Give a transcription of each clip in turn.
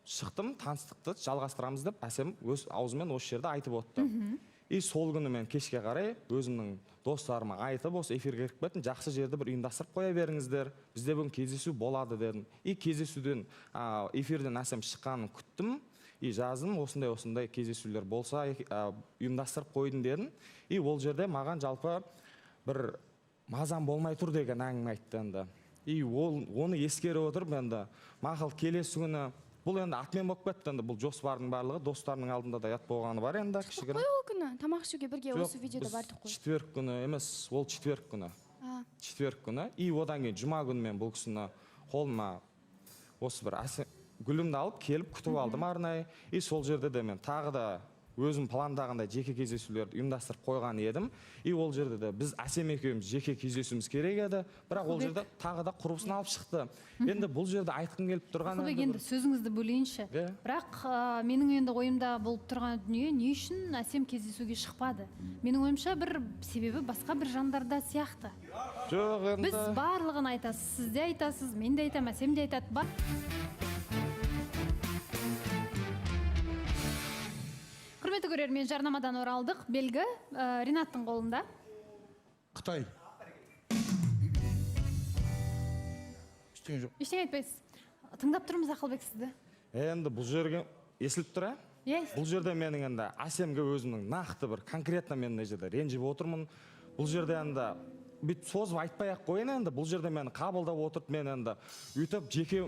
шықтым, таныстықты жалғастырамыз деп әсем өз аузымен осы жерде айтып отты. И сол күні мен кешке қарай өзімнің достарыма айтып, осы эфирге кіріп кеттім, жақсы жерді бір ұйымдастырып қоя беріңіздер, бізде бүгін кездесу болады дедім. И кездесуден эфирден әсем шыққанын күттім. И жаздым, осындай кездесулер болса ұйымдастырып қойдым дедім. И ол жерде маған жалпы бір мазам болмай тұр деген әңгіме айтты енді. И оны ескере отырып енді мақұл келесі күні бұл енді атмен болып кетті енді, бұл жоспардың барлығы достарының алдында да ят болғаны бар енді кішігірім. Қой ол күні тамақ ішуге бірге осы видеода бардық қой. Четверг күні емес, ол четверг күні. Четверг күні. И одан кейін жұма күні мен бұл кісіні қолыма осы бір гүлімді алып келіп күтіп алдым арнайы. И сол жерде де мен тағы да өзім пландағандай жеке кездесулерді ұйымдастырып қойған едім. И ол жерде де біз әсем екеуміз жеке кездесуіміз керек еді. Бірақ ол жерде тағы да құрбысын алып шықты. Енді бұл жерде айтқым келіп тұрған енді сөзіңізді бөлейінші. Бірақ менің енді ойымда болып тұрған дүние не үшін әсем кездесуге шықпады? Менің ойымша бір себебі басқа бір жандарда сияқты. Жоқ, енді біз барлығын айтасыз, сіз де айтасыз, мен де айтам, әсем де айтады. Құрметті көрермен, жарнамадан оралдық. Белгі Ринаттың қолында. Қытай. Ештеңе айтпайсыз. Тыңдап тұрмыз Ақылбек сізді. Енді бұл жерге естіліп тұр, бұл жерде менің енді әсемге өзімнің нақты бір конкретно мен мына жерде ренжіп отырмын. Бұл жерде енді бүйтіп созып айтпай-ақ қойын енді, бұл жерде мені қабылдап отырып мен енді үйтіп жеке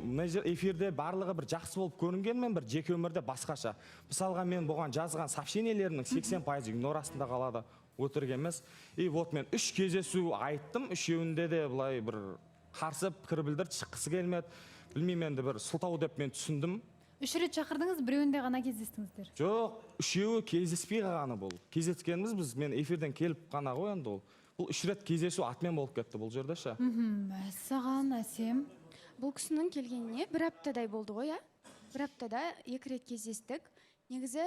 эфирде барлығы бір жақсы болып көрінгенмен бір жеке өмірде басқаша. Мысалға мен бұған жазған сообщениелерімнің 80% игнор астында қалады, өтірік емес. И вот мен 3 кездесу айттым, үшеуінде де былай бір қарсы пікір білдіріп шыққысы келмеді. Білмеймін енді бір сылтау деп мен түсіндім. 3 рет шақырдыңыз, біреуінде ғана кездестіңіздер. Жоқ, үшеуі кездеспей қалғаны бұл. Кездескеніміз біз мен эфирден келіп қана ғой енді ол. Бұл 3 рет кездесу атмен болып кетті бұл жерде ше. Мәссаған, әсем. Бұл кісінің келгеніне 1 аптадай болды ғой, ә? 1 аптада 2 рет кездестік. Негізі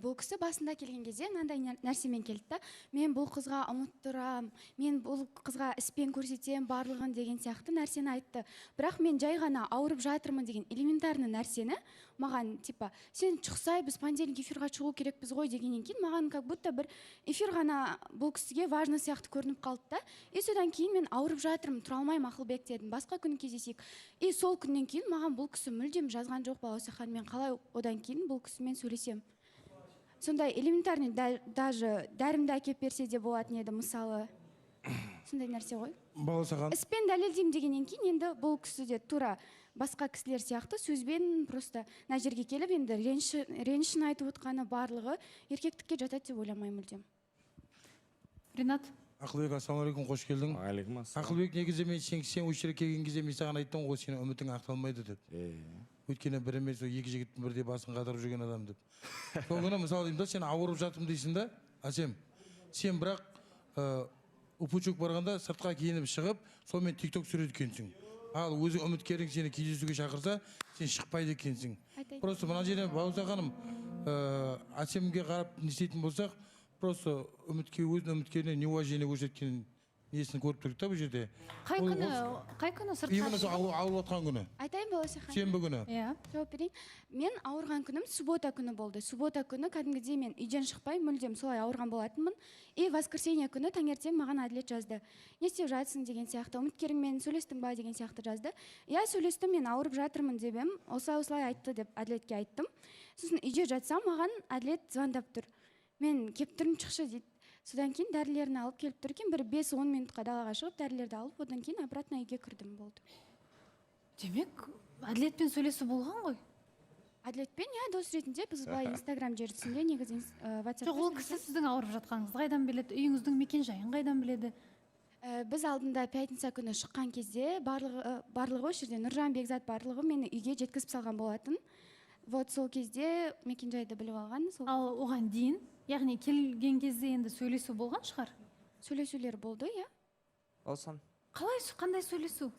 бұл кісі басында келген кезде мынандай нәрсемен келді. Мен бұл қызға ұмыттырам, мен бұл қызға іспен көрсетем барлығын деген сияқты нәрсені айтты. Бірақ мен жай ғана ауырып жатырмын деген элементарный нәрсені маған типа сен шықсай біз понедельник эфирға шығу керекпіз ғой дегеннен кейін маған как будто бір эфир ғана бұл кісіге важный сияқты көрініп қалды да. И содан кейін мен ауырып жатырмын, тұра алмаймын Ақылбек дедім, басқа күні кездесейік. И сол күннен кейін маған бұл кісі мүлдем жазған жоқ Балаусахан, мен қалай одан кейін бұл кісімен сөйлесем. Сондай элементарный даже дәрімді әкеп берсе де болатын еді, мысалы. Сондай нәрсе ғой. Балаусахан. Іспен дәлелдеймін дегеннен кейін енді бұл кісі де тура басқа кісілер сияқты сөзбен просто мына жерге келіп енді ренішін айтып отқаны барлығы еркектікке жатады деп ойламаймын мүлдем. Ринат. Ақылбек, ассалаумағалейкум, қош келдің. Уағалейкум ассалам. Ақылбек, негізі мен сен осы жерге келген кезде мен саған айттым ғой, сенің үмітің ақталмайды деп. Өйткені бір емес, 2 жігіттің бірде басын қатырып жүрген адам деп. Сол күні мысалы деймін да, сен ауырып жатырмын дейсің да, әсем. Сен бірақ ұпучук барғанда сыртқа киініп шығып, сонымен TikTok сурет екенсің. Ал өзі үміткерің сені кездесуге шақырса, сен шықпайды екенсің. Просто мына жерде Балаусаханым, әсемге қарап не істейтін болсақ, просто өзінің үміткеріне неуважение көрсеткен несін көріп тұрдық та бұл жерде. Қай күні сыртқа именно ауырып отқан күні. Айтайын Балаусахан. Сенбі күні. Жауап берейін. Мен ауырған күнім суббота күні болды. Суббота күні кәдімгідей мен үйден шықпай мүлдем солай ауырған болатынмын. И воскресенье күні таңертең маған Әділет жазды. Не істеп жатсың деген сияқты, үміткеріңмен сөйлестің ба деген сияқты жазды. Я сөйлестім, мен ауырып жатырмын деп ем. Осылай айтты деп Әділетке айттым. Сосын үйде жатсам маған Әділет звондап тұр. Мен кеп тұрмын, шықшы дейді. Содан кейін дәрілерін алып келіп тұр екен, бір 5-10 минутқа далаға шығып дәрілерді алып, одан кейін обратно үйге кірдім болды. Демек, Әділетпен сөйлесу болған ғой? Әділетпен, дос ретінде біз былай Инстаграм желісінде негізі WhatsApp. Жоқ, ол кісі сіздің ауырып жатқаныңызды қайдан біледі, үйіңіздің мекен-жайын қайдан біледі? Біз алдында пятница күні шыққан кезде барлығы осы жерде Нұржан, Бекзат барлығы мені үйге жеткізіп салған болатын. Вот сол кезде мекен-жайды біліп алған. Ал оған дейін, яғни келген кезде енді сөйлесу болған шығар? Сөйлесулер болды, иә. Олсан. Қандай сөйлесу?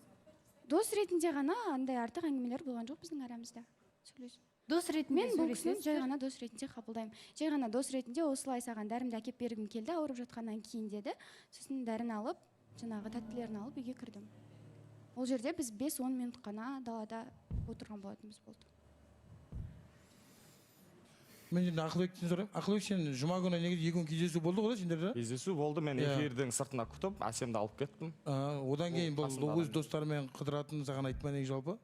Дос ретінде ғана андай артық әңгімелер болған жоқ біздің арамызда. Сөйлесу. Дос ретінде сөйлесесіз? Мен бұл кісіні жай ғана дос ретінде қабылдаймын. Жай ғана дос ретінде осылай саған дәрімді әкеп бергім келді, ауырып жатқаннан кейін деді. Сосын дәрін алып, жаңағы тәттілерін алып үйге кірдім. Ол жерде біз 5-10 минут қана далада отырған болатынбыз болды. Мен енді Ақылбектен сұрайын. Ақылбек, сен жұма күні негізі 2 күн кездесу болды ғой сендерде? Кездесу болды, мен эфирдің сыртына күтіп, Әсемді алып кеттім. Одан кейін бұл өз достарымен қыдыратын саған айтма неге жалпы?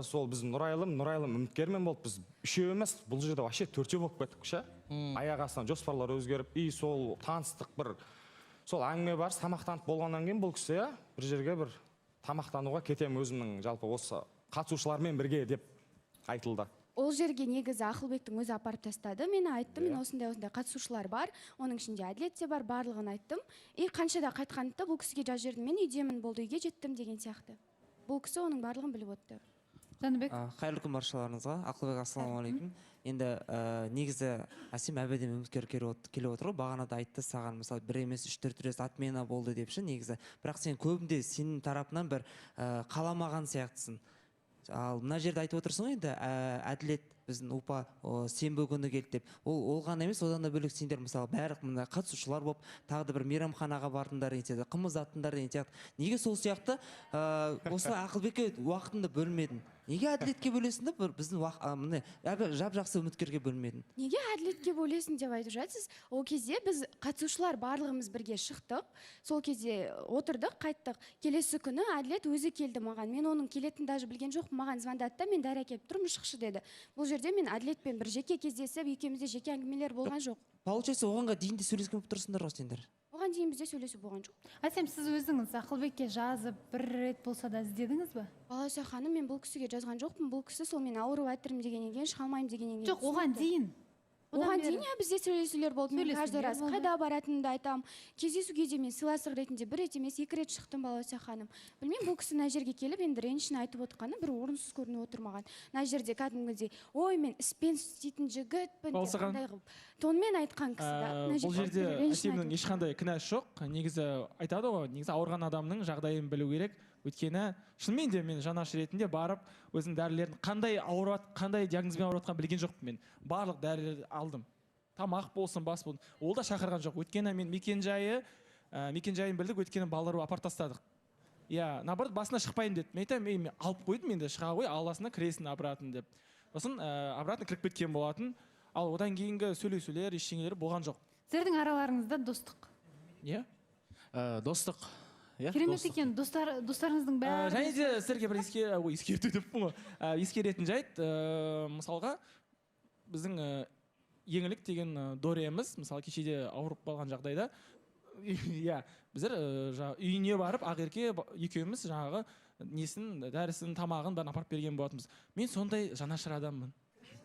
Сол біз Нұрайлым үміткермен болып, біз үшеу емес, бұл жерде вообще 4-еу болып кеттік ше. Аяқ астынан жоспарлар өзгеріп, сол таныстық бір, сол әңгіме бар, тамақтанып болғаннан кейін бұл кісі бір жерге бір тамақтануға кетем өзімнің жалпы осы қатысушылармен бірге деп айтылды. Ол жерге негізі Ақылбектің өзі апарып тастады. Мен айттым, мен осындай қатысушылар бар, оның ішінде Әділет те бар, барлығын айттым. Қаншада қайтқанымда бұл кісіге жазып жібердім, мен үйдемін, болды, үйге жеттім деген сияқты. Бұл кісі оның барлығын біліп отты. Жәнібек. Қайырлы күн баршаларыңызға. Ақылбек, ассалаумағалейкум. Енді негізі Әсем әбеден үміткер келіп отыр ғой. Бағанада айтты саған, мысалы 1 емес 3-4 рет отмена болды депші негізі. Бірақ сен көбінде сенің тарапынан бір қаламаған сияқтысың. Ал мына жерде айтып отырсың ғой енді Әділет біздің УПА сенбі күні келді деп. Ол ғана емес, одан да бөлек сендер мысалы барлық мына қатысушылар болып, тағы да бір мейрамханаға бардыңдар деген сияқты, қымыз аттыңдар деген сияқты. Неге сол сияқты осылай Ақылбекке уақытыңды бөлмедің? Неге Әділетке бөлесің деп біздің міне жап-жақсы үміткерге бөлмедің? Неге Әділетке бөлесің деп айтып жатсыз? Ол кезде біз қатысушылар барлығымыз бірге шықтық. Сол кезде отырдық, қайттық. Келесі күні Әділет өзі келді маған. Мен оның келетінін даже білген жоқ. Маған звондады да, мен дәрі әкеліп тұрмын, шықшы деді. Бұл жерде мен Әділетпен бір жеке кездесіп, екеумізде жеке әңгімелер болған жоқ. Получается, оғанға дейін де сөйлескен болып тұрсыңдар ғой сендер. Оған дейін бізде сөйлесу болған жоқ. Әсем, сіз өзіңіз Ақылбекке жазып 1 рет болса да іздедіңіз бе? Балауса ханым, мен бұл кісіге жазған жоқпын. Бұл кісі сол мен ауырып жатырмын дегеннен кейін, шыға алмаймын дегеннен кейін. Жоқ, оған дейін. Оған дейін бізде сөйлесулер болды. Мен каждый раз қайда баратынымды айтамын. Кездесуге де мен сыйластық ретінде 1 рет емес 2 рет шықтым, Балауса ханым. Білмеймін, бұл кісі мына жерге келіп енді ренішін айтып отырғаны бір орынсыз көрініп отыр маған. Мына жерде кәдімгідей, ой, мен іспен істейтін жігітпін деп қандай қылып тонмен айтқан кісі да. Бұл жерде Әсемнің ешқандай кінәсі жоқ. Негізі айтады ғой, негізі ауырған адамның жағдайын білу керек. Өйткені шынымен де мен жанашыр ретінде барып өзінің дәрілерін қандай диагнозбен ауырып жатқанын білген жоқпын мен. Барлық дәрілерді алдым. Тамақ болсын, бас болсын. Ол да шақырған жоқ. Өйткені мен мекен-жайын білдік, өйткені балаларды апарып тастадық. Иә, наоборот, басына шықпайын деді. Мен айтамын, мен алып қойдым, енді шыға ғой, алласына кіресің обратно деп. Сосын обратно кіріп кеткен болатын. Ал одан кейінгі сөйлесулер, ештеңелер болған жоқ. Сіздердің араларыңызда достық. Иә? Достық. Керемет екен, достарыңыздың бәрі. Және де сіздерге бір ескерту деппін ғой. Ескеретін жайт, мысалға, біздің еңлік деген Дориямыз, мысалы кешеде ауырып қалған жағдайда, иә, біздер үйіне барып, Ақерке екеуміз жаңағы несін, дәрісін, тамағын бәрін апарып берген болатынбыз. Мен сондай жанашыр адаммын.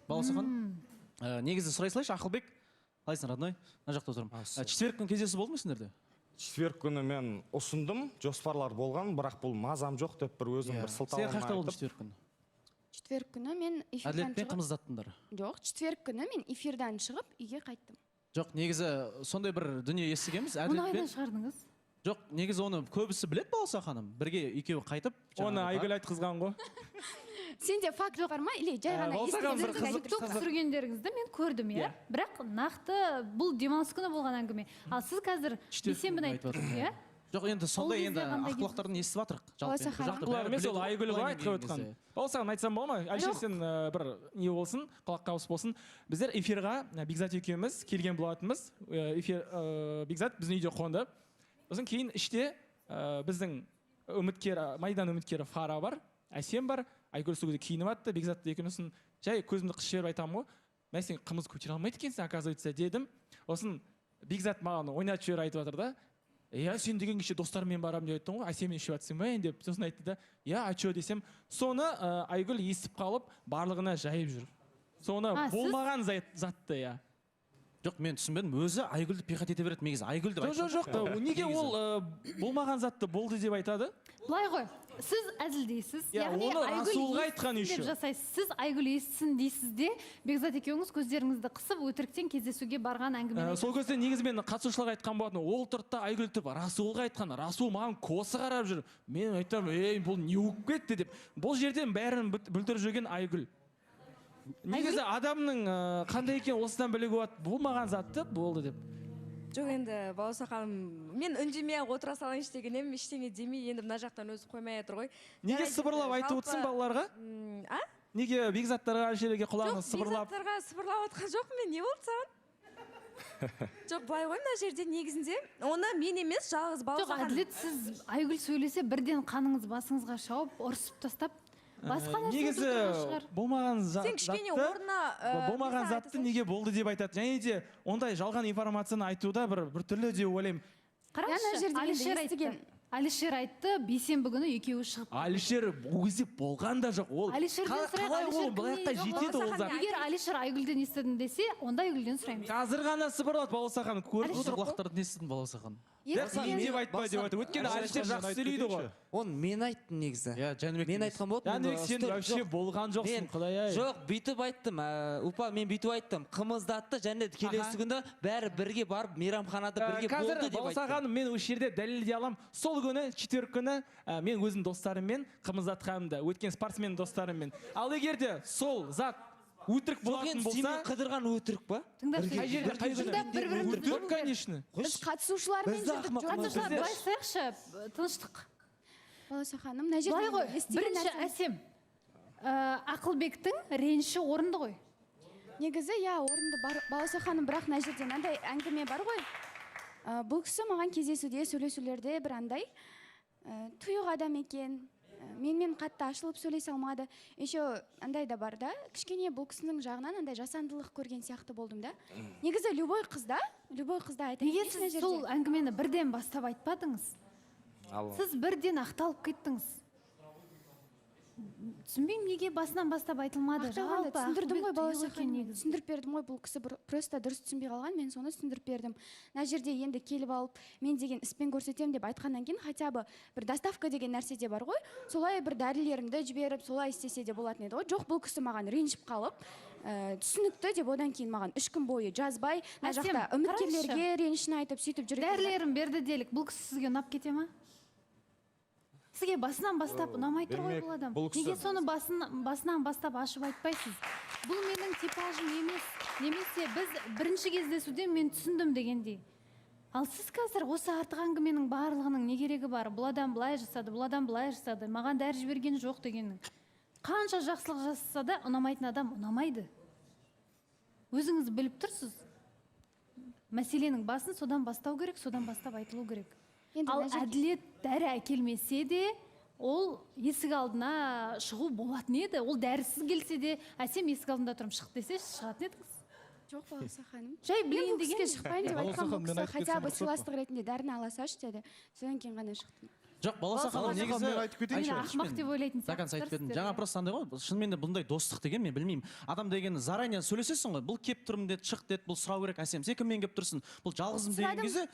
Балауса ханым, негізі сұрай салайыншы, Ақылбек, қалайсың, родной? Мына жақта отырмын. Четверг күні кездесу болды ма сендерде? Четверг күні мен ұсындым, жоспарлар болған, бірақ бұл мазам жоқ деп бір өзім бір сылтауын айтып. Сен қашта болды четверг күні? Четверг күні мен эфирдан шығып... Әділетпен қымыздаттыңдар? Жоқ, четверг күні мен эфирдан шығып, үйге қайттым. Жоқ, негізі сондай бір дүние естігенбіз. Оны қайдан шығардыңыз? Жоқ, негізі оны көбісі білет Балауса ханым. Бірге екеуі қайтып... Оны Айгүл айтқызған ғой. Сенде факт бар ма? Или жай ғана естігенсіз? TikTok түсіргендеріңізді мен көрдім, иә? Бірақ нақты бұл демалыс күні болған әңгіме. Ал сіз қазір бейсенбіні айттыңыз, иә? Жоқ, енді сондай енді ақылықтарын естіп жатырық. Ақылар емес, ол Айгүл ғой айтқып отқан. Балауса айтсам бола ма? Әлшер сен бір не болсын, құлақ қауыс болсын. Біздер эфирға Бекзат екеуміз келген болатынбыз. Бекзат біздің үйде қонды. Сосын кейін іште біздің майдан үміткері Фара бар, Әсем бар, Айгүл сол кезде киініп атты, Бекзатты екеуміздің жай көзімді қысып жіберіп айтамын ғой. Мә сен қымыз көтере алмайды екенсің, оказывается, дедім. Сосын Бекзат маған ойнатып жіберіп айтып жатыр да. Я сен деген кеше достарыммен барамын деп айттың ғой, Әсеммен ішіп жатсың ба деп. Сосын айтты да, я а че десем, соны Айгүл естіп қалып, барлығына жайып жүр. Соны болмаған затты, я. Жоқ, мен түсінбедім. Өзі Айгүлді пиқат ете береді. Негізі Айгүл деп айтады. Жоқ, неге ол болмаған затты болды деп айтады? Былай ғой, сіз әзілдейсіз. Оны Расулға айтқан үшін. Сіз Айгүл естісін дейсіз де, Бекзат екеуіңіз көздеріңізді қысып, өтіріктен кездесуге барған әңгіме. Сол кезде негізі мен қатысушыларға айтқан болатын. Ол тұртта Айгүл тіп Расулға айтқан. Расул маған косы қарап жүр. Мен айтам, бұл не болып кетті деп. Бұл жерден бәрін бүлдіріп жүрген Айгүл. Негізі адамның қандай екен осыдан білігі болады, болмаған затты болды деп. Жоқ енді Балауса ханым, мен үндемей ақ отыра салайыншы деген едім, ештеңе демей, енді мына жақтан өзі қоймай жатыр ғой. Неге сыбырлап айтып отырсың балаларға? Неге бекзаттарға, Әлішерге құлағыңыз сыбырлап? Жоқ, бекзаттарға сыбырлап отқан жоқпын мен, не болды саған? Жоқ, былай ғой, мына жерде негізінде оны мен емес, жалғыз Балауса Жоқ, ханым. Әділет, сіз Айгүл сөйлесе бірден қаныңыз басыңызға шауып, ұрсып тастап, басқа нәрсе негізі шығар. болмаған Сен кішкене орнына болмаған затты неге болды деп айтады. Және де ондай жалған информацияны айтуда бір түрлі деп ойлаймын. Қараңызшы, Әлішер айтты, бейсенбі күні екеуі шығып. Әлішер ол кезде болған да жоқ. Ол қалай ол бұлаяққа жетеді ол зат? Егер Әлішер Айгүлден естідім десе, онда Айгүлден сұраймыз. Қазір ғана сыбырлады Балауса ханым, көріп Отыр отыр. құлақтарды не істедің Балауса ханым? Деп айтпа деп айтты. Өйткені Әлішер жақсы сөйлейді ғой. Оны мен айттым негізі. Иә, Жәнібек. Мен айтқан болдым. Жәнібек, сен вообще болған жоқсың, құдай-ай. Жоқ, бүйтіп айттым. Упа, мен бүйтіп айттым. Қымыздатты, және де келесі күні бәрі бірге барып мейрамханада бірге болды деп Қазір Балауса айттым. ханым, мен осы жерде дәлелдей аламын. Сол күні, четверг күні, мен өзім достарыммен қымыздатқанымды, өткен спортсмен достарыммен. Ал егер де сол зат өтірік болатын болса, сен қыдырған өтірік па? қай жерде, қай жерде? Өтірік, конечно. Біз қатысушылармен жүрдік. Қатысушылар, былай істейікші, тыныштық. Балауса ханым, мына Былай ғой, жерде естіген бірінші нәрсем. Әсем, Ақылбектің реніші орынды ғой. Негізі, иә, орынды бар. Балауса ханым, бірақ мына жерде мынандай әңгіме бар ғой. Бұл кісі маған кездесуде, сөйлесулерде бір андай тұйық адам екен. Менімен қатты ашылып сөйлесе алмады. Еще андай да бар да, кішкене бұл кісінің жағынан андай жасандылық көрген сияқты болдым да. Негізі любой қызда айтайын. Неге сіз сол әңгімені бірден бастап айтпадыңыз? Сіз бірден ақталып кеттіңіз. Түсінбеймін, неге басынан бастап айтылмады? Түсіндірдім ғой, Балауса ханым, түсіндіріп бердім ғой, бұл кісі просто дұрыс түсінбей қалған, мен соны түсіндіріп бердім. Мына жерде енді келіп алып, мен деген іспен көрсетем деп айтқаннан кейін, хотя бы бір доставка деген нәрсе де бар ғой, солай бір дәрілерімді жіберіп, солай істесе де болатын еді ғой. Жоқ, бұл кісі маған ренжіп қалып, түсінікті деп одан кейін маған 3 күн бойы жазбай, мына жақта үміткерлерге ренішін айтып, сөйтіп жүрген. Дәрілерін берді делік, бұл кісі сізге ұнап кете ма? Сізге басынан бастап ұнамай тұр ғой бұл адам. Неге соны басынан бастап ашып айтпайсыз? Бұл менің типажым емес. Немесе біз бірінші кездесуде мен түсіндім дегендей. Ал сіз қазір осы артық әңгіменің барлығының не керегі бар? Бұл адам былай жасады, бұл адам былай жасады, маған дәрі жіберген жоқ дегеннің. Қанша жақсылық жасаса да ұнамайтын адам ұнамайды. Өзіңіз біліп тұрсыз. Мәселенің басын содан бастау керек, содан бастап айтылу керек. Ал Әділет дәрі әкелмесе де, ол есік алдына шығу болатын еді. Ол дәрісіз келсе де, Әсем есік алдында тұрып шық десе, шығатын едіңіз. Жоқ, Балауса ханым. Жай білейін деген. Шықпайын деп айтқан бұл кісі, хотя бы сыйластық ретінде дәріні ала салшы деді. Содан кейін ғана шықтым. Жоқ, Балауса ханым, негізі Мені ақымақ деп ойлайтын Закан айтып бердім. Жаңа просто андай ғой, шынымен де бұндай достық деген мен білмеймін. Адам деген заранее сөйлесесің ғой, бұл кеп тұрмын деді, шық деді, бұл сұрау керек. Әсем, сен кіммен кеп тұрсың? Бұл жалғызым деген кезде,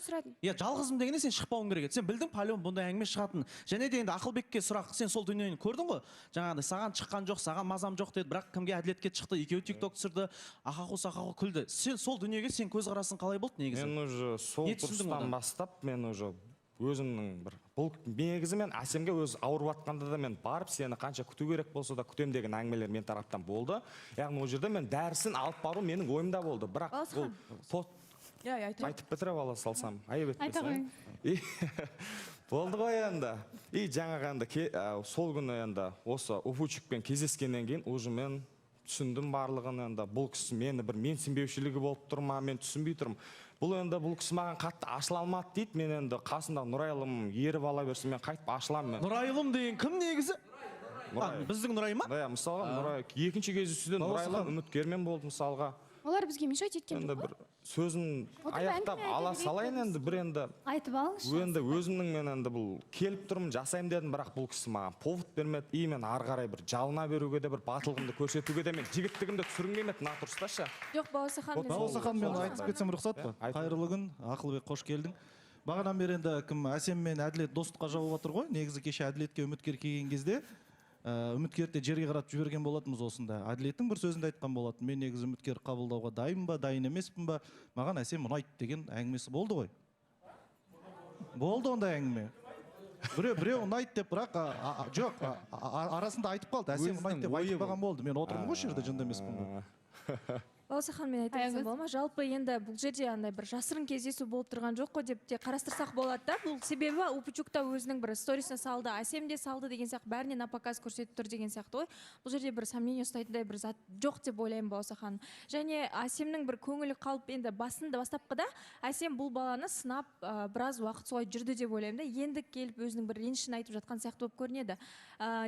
иә, жалғызым дегенде сен шықпауың керек еді. Сен білдің, палеон бұндай әңгіме шығатын. Және де енді Ақылбекке сұрақ, сен сол дүниені көрдің ғой? Жаңағыдай саған шыққан жоқ, саған мазам жоқ деді, бірақ кімге Әділетке шықты, екеуі TikTok түсірді, ақақу күлді. Сен сол дүниеге сен көзқарасың қалай болды негізі? Мен уже сол тұрыстан бастап, мен уже өзімнің бір бұл негізі мен Әсемге өзі ауырып жатқанда да мен барып сені қанша күту керек болса да күтем деген әңгімелер мен тараптан болды. Яғни ол жерде мен дәрісін алып бару менің ойымда болды. Бірақ бұл айтып бітіріп ала салсам айып етпесін. Болды ғой енді. И жаңағы енді сол күні енді осы Уфучикпен кездескеннен кейін уже мен түсіндім барлығын. Енді бұл кісі мені бір менсінбеушілігі болып тұр ма, мен түсінбей тұрмын. Бұл кісі маған қатты ашыла алмады дейді. Мен енді қасында Нұрайлым еріп ала берсін, мен қайтып ашыламын. Нұрайлым деген кім негізі? Біздің Нұрай ма? Мысалға, Нұрай екінші кездесуден Нұрайлым үміткермен болды мысалға. Олар бізге мешайт еткен жоқ бір сөзін аяқтап ала салайын енді бір енді айтып алыңызшы. Енді өзімнің мен енді бұл келіп тұрмын жасаймын дедім, бірақ бұл кісі маған повод бермеді. И мен ары қарай бір жалына беруге де бір батылығымды көрсетуге де мен жігіттігімді түсіргім келмеді. Мына тұрысташы. Жоқ, Балауса ханым. Балауса ханым, мен айтып кетсем рұқсат па? Қайырлы күн, Ақылбек, қош келдің. Бағанадан бері енді кім Әсем мен Әділет достыққа жауып отыр ғой. Негізі кеше Әділетке үміткер келген кезде үміткерді жерге қаратып жіберген болатынбыз осында. Әділеттің бір сөзінде айтқан болатын. Мен негізі үміткер қабылдауға дайын ба, дайын емеспін ба? Маған Әсем ұнайды деген әңгімесі болды ғой. Болды ондай әңгіме. Біреу ұнайды деп, бірақ жоқ, арасында айтып қалды. Әсем ұнайды деп айтпаған болды. Мен отырмын ғой жерде, жынды емеспін ғой. балауса ханым, мен айта кетсем бола ма? Жалпы енді бұл жерде андай бір жасырын кездесу болып тұрған жоқ қой деп те қарастырсақ болады да. Бұл себебі Упучук та өзінің бір сторисіне салды, Әсем де салды деген сияқты, бәріне напоказ көрсетіп тұр деген сияқты ғой. Бұл жерде бір сомнение ұстайтындай бір зат жоқ деп ойлаймын балауса ханым. Және Әсемнің бір көңілі қалып, енді бастапқыда Әсем бұл баланы сынап біраз уақыт солай жүрді деп ойлаймын да. Енді келіп өзінің бір ренішін айтып жатқан сияқты болып көрінеді.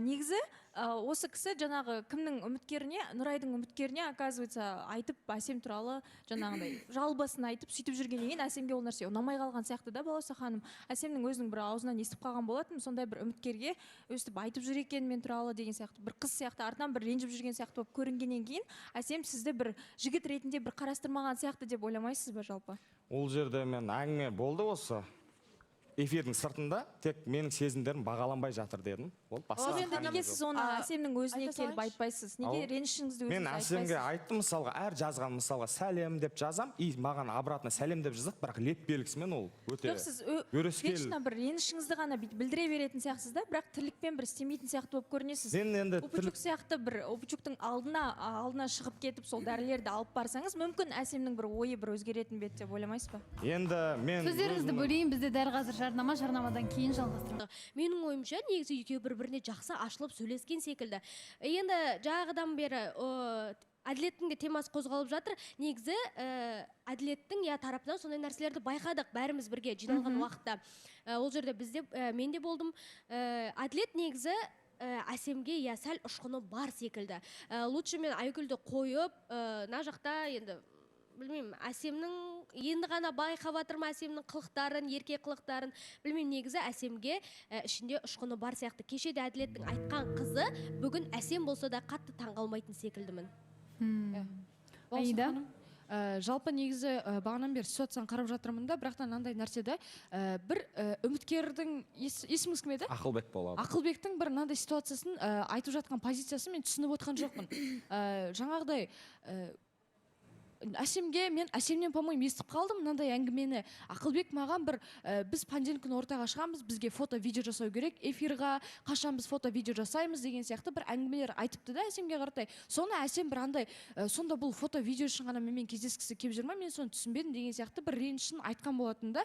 Негізі осы кісі жаңағы кімнің үміткеріне, Нұрайдың үміткеріне, оказывается, айтып Әсем туралы жаңағыдай жалбасын айтып сөйтіп жүргеннен кейін Әсемге ол нәрсе ұнамай қалған сияқты да балауса ханым. Әсемнің өзінің бір аузынан естіп қалған болатын, сондай бір үміткерге өстіп айтып жүр екен мен туралы деген сияқты, бір қыз сияқты артынан бір ренжіп жүрген сияқты болып көрінгеннен кейін Әсем сізді бір жігіт ретінде бір қарастырмаған сияқты деп ойламайсыз ба жалпы? Ол жерде мен әңгіме болды осы эфирдің сыртында, тек менің сезімдерім бағаланбай жатыр дедім. Ол енді неге сіз оны Әсемнің өзіне келіп айтпайсыз? Неге ренішіңізді өзіңіз мен айтпайсыз? Әсемге айттым, мысалға, әр жазған мысалға сәлем деп жазам, и маған обратно сәлем деп жазады, бірақ леп белгісімен ол өте өрескел. Вечно бір ренішіңізді ғана білдіре беретін сияқтысыз да, бірақ тірлікпен бір істемейтін сияқты болып көрінесіз. Упучук сияқты бір Упучуктың алдына шығып кетіп, сол дәрілерді алып барсаңыз, мүмкін Әсемнің бір ойы бір өзгеретін бет деп ойламайсыз ба? Енді мен сөздеріңізді бөлейін, бізде дәл қазір жарнамадан кейін жалғастырамыз. Менің ойымша негізі екеуі бір-біріне жақсы ашылып сөйлескен секілді. Енді жаңағыдан бері әділеттің де темасы қозғалып жатыр. Негізі әділеттің тарапынан сондай нәрселерді байқадық бәріміз бірге жиналған уақытта. Ол жерде бізде мен де болдым. Әділет негізі Әсемге сәл ұшқыны бар секілді. Лучше мен Айгүлді қойып, на жақта енді білмеймін, Әсемнің енді ғана байқап жатырмын Әсемнің қылықтарын, еркек қылықтарын. Білмеймін, негізі Әсемге ішінде ұшқыны бар сияқты. Кеше де Әділеттің айтқан қызы бүгін Әсем болса да қатты таңғалмайтын секілдімін. Аида? Жалпы негізі бағанан бері ситуацияны қарап жатырмын да, бірақ та мынандай нәрседе бір үміткердің есіміңіз кім еді? Ақылбек болады. Ақылбектің бір мынандай ситуациясын айтып жатқан позициясын мен түсініп отқан жоқпын. Жаңағыдай Әсемнен, по-моему, естіп қалдым мынандай әңгімені. Ақылбек маған бір біз понедельник күні ортаға шығамыз, бізге фото-видео жасау керек, эфирға қашан біз фото-видео жасаймыз деген сияқты бір әңгімелер айтыпты да Әсемге қаратай. Соны Әсем бір андай, сонда бұл фото-видео үшін ғана мен кездескісі келіп жүр ма, мен соны түсінбедім деген сияқты бір ренішін айтқан болатын да.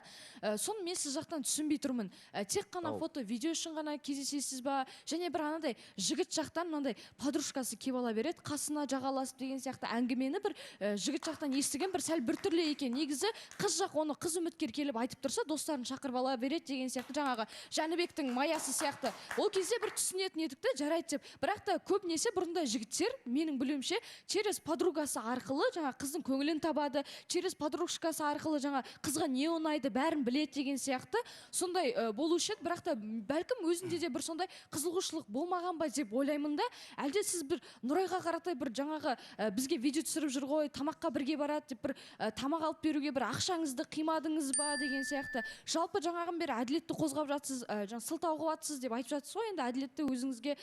Соны мен сіз жақтан түсінбей тұрмын. Тек қана фото-видео үшін ғана кездесесіз ба? Және бір анандай жігіт жақтан мынандай подружкасы келіп ала береді, қасына жағаласып деген сияқты әңгімені бір жігіт жақтан естіген бір сәл бір түрлі екен. Негізі қыз жақ оны қыз үміткер келіп айтып тұрса, достарын шақырып ала береді деген сияқты, жаңағы Жәнібектің маясы сияқты. Ол кезде бір түсінетін едік те, жарайды деп. Бірақ та көбінесе бұрында жігіттер, менің білуімше, через подругасы арқылы жаңа қыздың көңілін табады, через подружкасы арқылы жаңа қызға не ұнайды, бәрін біледі деген сияқты. Сондай болушы еді, бірақ та бәлкім өзінде де бір сондай қызығушылық болмаған ба деп ойлаймын да. Әлде сіз бір Нұрайға қаратай бір жаңағы бізге видео түсіріп жүр ғой, тамаққа бірге барады деп бір тамақ алып беруге бір ақшаңызды қимадыңыз ба деген сияқты. Жалпы жаңағын бері әділетті қозғап жатсыз, сылтау қылып жатсыз деп айтып жатсыз ғой, енді әділетті өзіңізге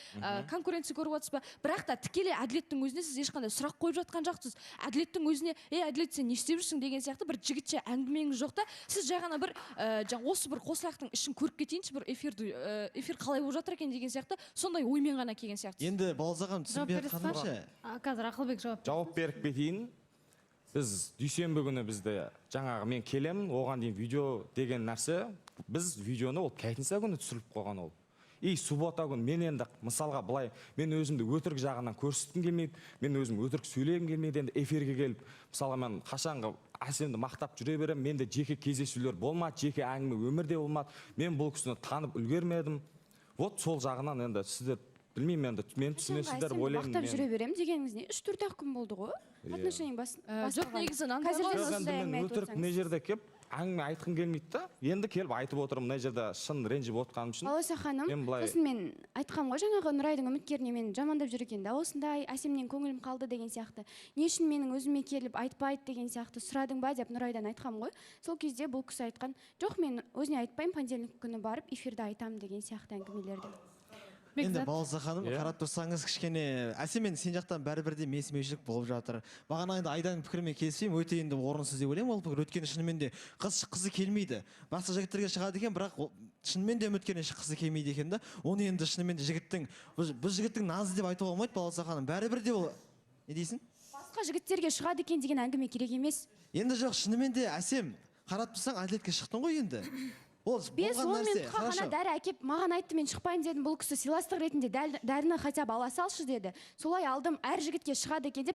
конкуренция көріп жатсыз ба? Бірақ та тікелей әділеттің өзіне сіз ешқандай сұрақ қойып жатқан жоқсыз. Әділеттің өзіне, әділет сен не істеп жүрсің деген сияқты бір жігітше әңгімеңіз жоқ та, сіз жаңа бір осы бір қосылақтың ішін көріп кетейінші, бір эфир қалай болып жатыр екен деген сияқты, сондай оймен ғана келген сияқты. Енді Балзаған түсінбей жатқанымша. Қазір Ақылбек жауап беріп кетейін. Біз дүйсенбі күні бізде жаңағы мен келемін, оған дейін видео деген нәрсе, біз видеоны ол пятница күні түсіріп қойған ол. И суббота күні мен енді мысалға былай, мен өзімді өтірік жағынан көрсеткім келмейді, мен өзім өтірік сөйлегім келмейді, енді эфирге келіп, мысалға мен қашанғы Әсемді мақтап жүре берем, менде жеке кездесулер болмады, жеке әңгіме өмірде болмады, мен бұл кісіні танып үлгермедім. Вот сол жағынан енді сіздер білмеймін, енді мен түсінесіздер ойлаймын. Мақтап жүре берем дегеніңіз не? 3-4 күн болды ғой. Отношение жоқ, негізі мен өтірік мына жерде келіп әңгіме айтқым келмейді да. Енді келіп айтып отырмын мына жерде шын ренжіп отқаным үшін. Балауса ханым, сосын мен айтқам ғой, жаңағы Нұрайдың үміткеріне мен жамандап жүр екен да, осындай Әсемнен көңілім қалды деген сияқты. Не үшін менің өзіме келіп айтпайды деген сияқты сұрадың ба деп Нұрайдан айтқам ғой. Сол кезде бұл кісі айтқан, жоқ, мен өзіне айтпаймын, понедельник күні барып эфирде айтамын деген сияқты әңгімелерді. Енді Балза ханым, қарап тұрсаңыз кішкене Әсемен сен жақтан бәрібірде менсінбеушілік болып жатыр. Бағана енді Айданың пікірімен келіспеймін, өте енді орынсыз деп ойлаймын. Ол пікір өйткені шынымен де қызы келмейді. Басқа жігіттерге шығады екен, бірақ шынымен де үміткеріне қызы келмейді екен да. Оны енді шынымен де жігіттің, бұл жігіттің назы деп айтуға болмайды Балза ханым. Бәрібірде ол не дейсің? Басқа барлығы жігіттерге шығады екен деген әңгіме керек емес. Енді жоқ, шынымен де әсем қарап тұрсаң әділетке шықтың ғой енді. Ол Бес болған он нәрсе. минутқа ғана дәрі әкеп маған айтты, мен шықпайын дедім, бұл кісі сыйластық ретінде дәріні хотя бы ала салшы деді. Солай алдым, әр жігітке шығады екен деп